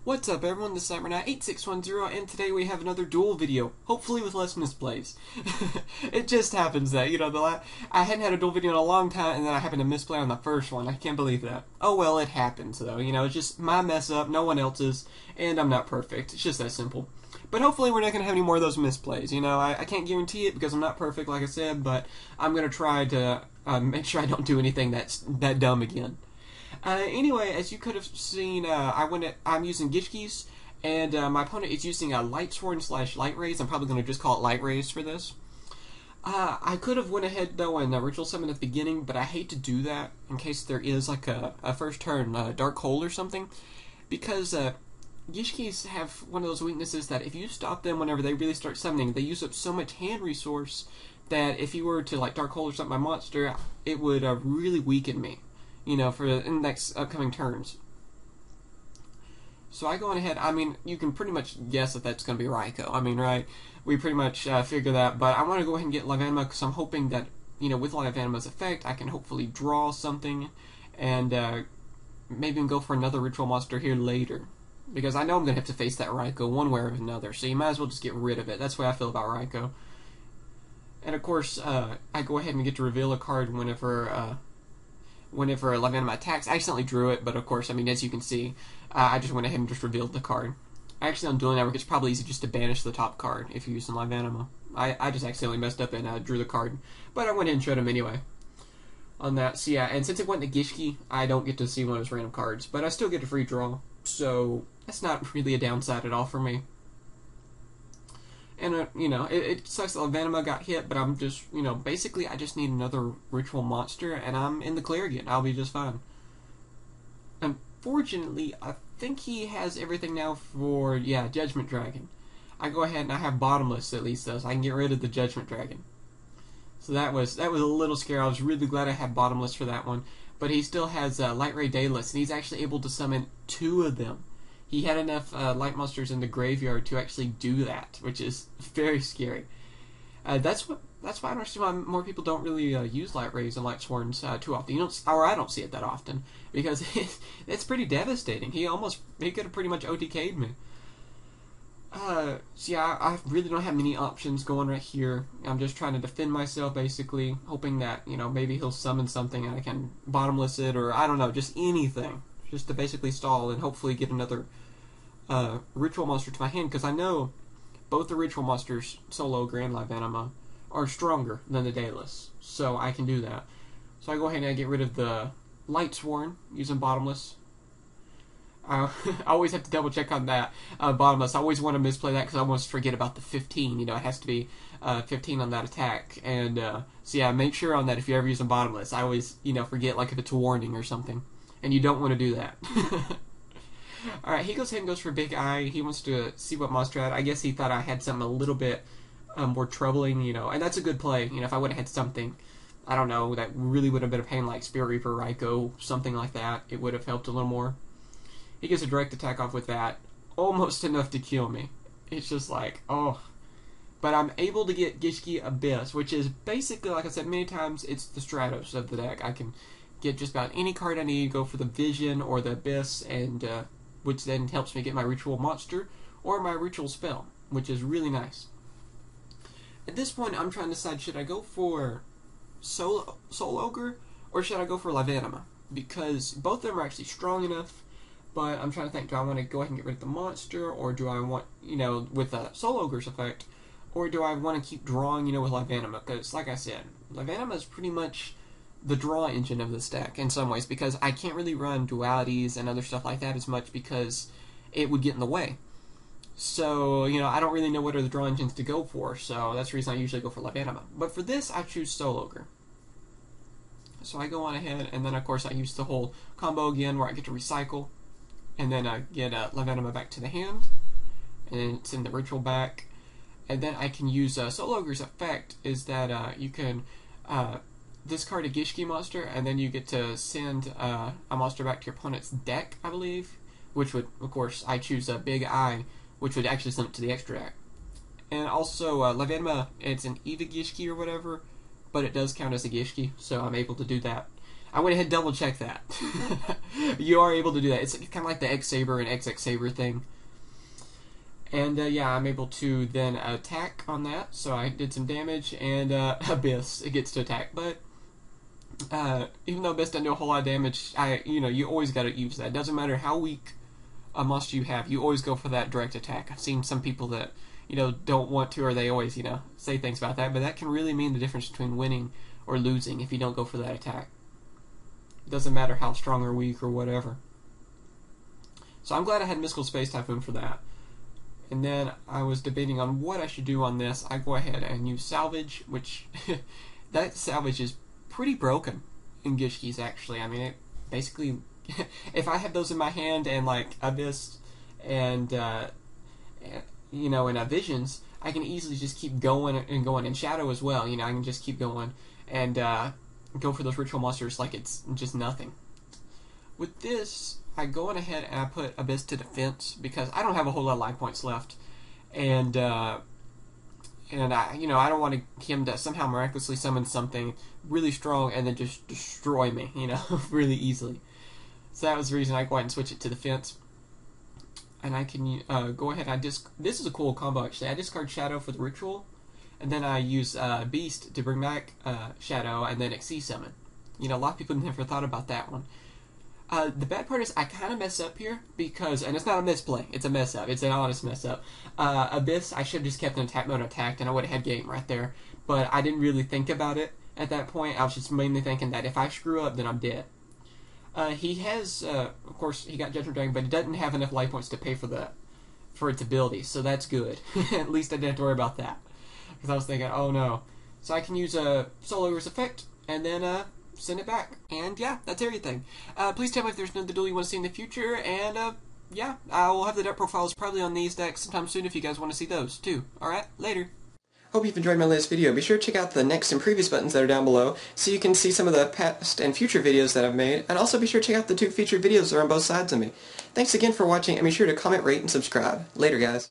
What's up everyone, this is CyberKnight 8610 and today we have another duel video, hopefully with less misplays. It just happens that, I hadn't had a duel video in a long time and then I happened to misplay on the first one. I can't believe that. Oh well, it happens though, it's just my mess up, no one else's, and I'm not perfect. It's just that simple. But hopefully we're not going to have any more of those misplays. I can't guarantee it because I'm not perfect like I said, but I'm going to try to make sure I don't do anything that's that dumb again. Anyway, as you could have seen, I'm using Gishki's, and my opponent is using a Lightsworn / Lightrays. I'm probably going to just call it Lightrays for this. I could have went ahead though and Ritual Summon at the beginning, but I hate to do that in case there is like a first turn Dark Hole or something, because Gishkis have one of those weaknesses that if you stop them whenever they really start summoning, they use up so much hand resource that if you were to like Dark Hole or something my monster, it would really weaken me. For the next upcoming turns. So I go on ahead, you can pretty much guess that that's going to be Raikou. Right? We pretty much figure that, but I want to go ahead and get Livanima because I'm hoping that, with Livanima's effect, I can hopefully draw something and maybe even go for another ritual monster here later. Because I know I'm going to have to face that Raikou one way or another, so you might as well just get rid of it. That's the way I feel about Raikou. And of course, I go ahead and get to reveal a card whenever Livanima attacks. I accidentally drew it, but of course, as you can see, I just went ahead and just revealed the card. Actually, on Duel Network, it's probably easy just to banish the top card if you're using Livanima. I just accidentally messed up and drew the card, but I went ahead and showed him anyway on that. So yeah, and since it went to Gishki, I don't get to see one of his random cards, but I still get a free draw, so that's not really a downside at all for me. And, it sucks that Livanima got hit, but I'm just, basically I just need another ritual monster, and I'm in the clear again. I'll be just fine. Unfortunately, I think he has everything now for, Judgment Dragon. I go ahead and I have Bottomless at least, though, so I can get rid of the Judgment Dragon. So that was a little scary. I was really glad I had Bottomless for that one. But he still has Lightray Duelist, and he's actually able to summon 2 of them. He had enough light monsters in the graveyard to actually do that, which is very scary. That's why I understand why more people don't really use Lightrays and Lightsworns too often. I don't see it that often because it's pretty devastating. He could have pretty much OTK'd me. So yeah, I really don't have many options going right here. I'm just trying to defend myself basically, hoping that maybe he'll summon something and I can bottomless it, or I don't know, just anything. Just to basically stall and hopefully get another ritual monster to my hand, because I know both the ritual monsters, Soul Ogre and Livanima, are stronger than the Duelist, so I can do that. So I go ahead and I get rid of the Lightsworn using Bottomless. I always have to double check on that Bottomless. I always want to misplay that because I almost forget about the 15. It has to be 15 on that attack, and so yeah, make sure on that if you're ever using Bottomless. I always forget, like if it's a warning or something. And you don't want to do that. Alright, he goes ahead and goes for Big Eye. He wants to see what monster I had. I guess he thought I had something a little bit more troubling, and that's a good play. If I would have had something, I don't know, that really would have been a pain, like Spirit Reaper, Raikou, something like that, it would have helped a little more. He gets a direct attack off with that. Almost enough to kill me. It's just like, oh. But I'm able to get Gishki Abyss, which is basically, like I said many times, it's the Stratos of the deck. I can get just about any card I need, go for the Vision or the Abyss, and which then helps me get my ritual monster or my ritual spell, which is really nice. At this point, I'm trying to decide, should I go for Soul Ogre or should I go for Livanima? Because both of them are actually strong enough, but I'm trying to think, do I want to go ahead and get rid of the monster, or do I want, with Soul Ogre's effect, or do I want to keep drawing, with Livanima? Because, like I said, Livanima is pretty much the draw engine of this deck in some ways, because I can't really run dualities and other stuff like that as much because it would get in the way. So, I don't really know what are the draw engines to go for, so that's the reason I usually go for Livanima. But for this, I choose Soul Ogre. So I go on ahead, and then of course I use the whole combo again where I get to recycle, and then I get Livanima back to the hand, and send the ritual back, and then I can use Soul Ogre's effect is that you can discard a Gishki monster, and then you get to send a monster back to your opponent's deck, I believe, which would, of course, I choose a Big Eye, which would actually send it to the extra deck. And also, Livanima, it's an Eva Gishki or whatever, but it does count as a Gishki, so I'm able to do that. I went ahead and double checked that. You are able to do that. It's kind of like the X-Saber and XX-Saber thing. And yeah, I'm able to then attack on that, so I did some damage, and Abyss, it gets to attack. But even though Abyss doesn't do a whole lot of damage, you always got to use that. It doesn't matter how weak a monster you have, you always go for that direct attack. I've seen some people that don't want to, or they always say things about that, but that can really mean the difference between winning or losing if you don't go for that attack. It doesn't matter how strong or weak or whatever. So I'm glad I had Mystical Space Typhoon for that. And then I was debating on what I should do on this. I go ahead and use Salvage, which that Salvage is pretty broken in Gishki's, actually. I mean, it basically, if I have those in my hand and like Abyss and Visions, I can easily just keep going and going. And Shadow as well, I can just keep going and go for those ritual monsters like it's just nothing. With this, I go on ahead and I put Abyss to defense because I don't have a whole lot of life points left, and I don't want him to somehow miraculously summon something really strong and then just destroy me, really easily. So that was the reason I go ahead and switch it to defense. And I can go ahead. This is a cool combo actually. I discard Shadow for the ritual, and then I use Beast to bring back Shadow, and then Xyz summon. A lot of people never thought about that one. The bad part is I kind of mess up here because, and it's not a misplay, it's a mess up. It's an honest mess up. Abyss, I should have just kept in attack mode attacked, and I would have had game right there. But I didn't really think about it at that point. I was just mainly thinking that if I screw up, then I'm dead. He has, of course, he got Judgment Dragon, but he doesn't have enough life points to pay for its abilities, so that's good. At least I didn't have to worry about that. Because I was thinking, oh no. So I can use a Soul Ogre's effect, and then send it back. And yeah, that's everything. Please tell me if there's another duel you want to see in the future, and yeah, I will have the deck profiles probably on these decks sometime soon if you guys want to see those too. Alright, later. Hope you've enjoyed my latest video. Be sure to check out the next and previous buttons that are down below so you can see some of the past and future videos that I've made, and also be sure to check out the 2 featured videos that are on both sides of me. Thanks again for watching, and be sure to comment, rate, and subscribe. Later, guys.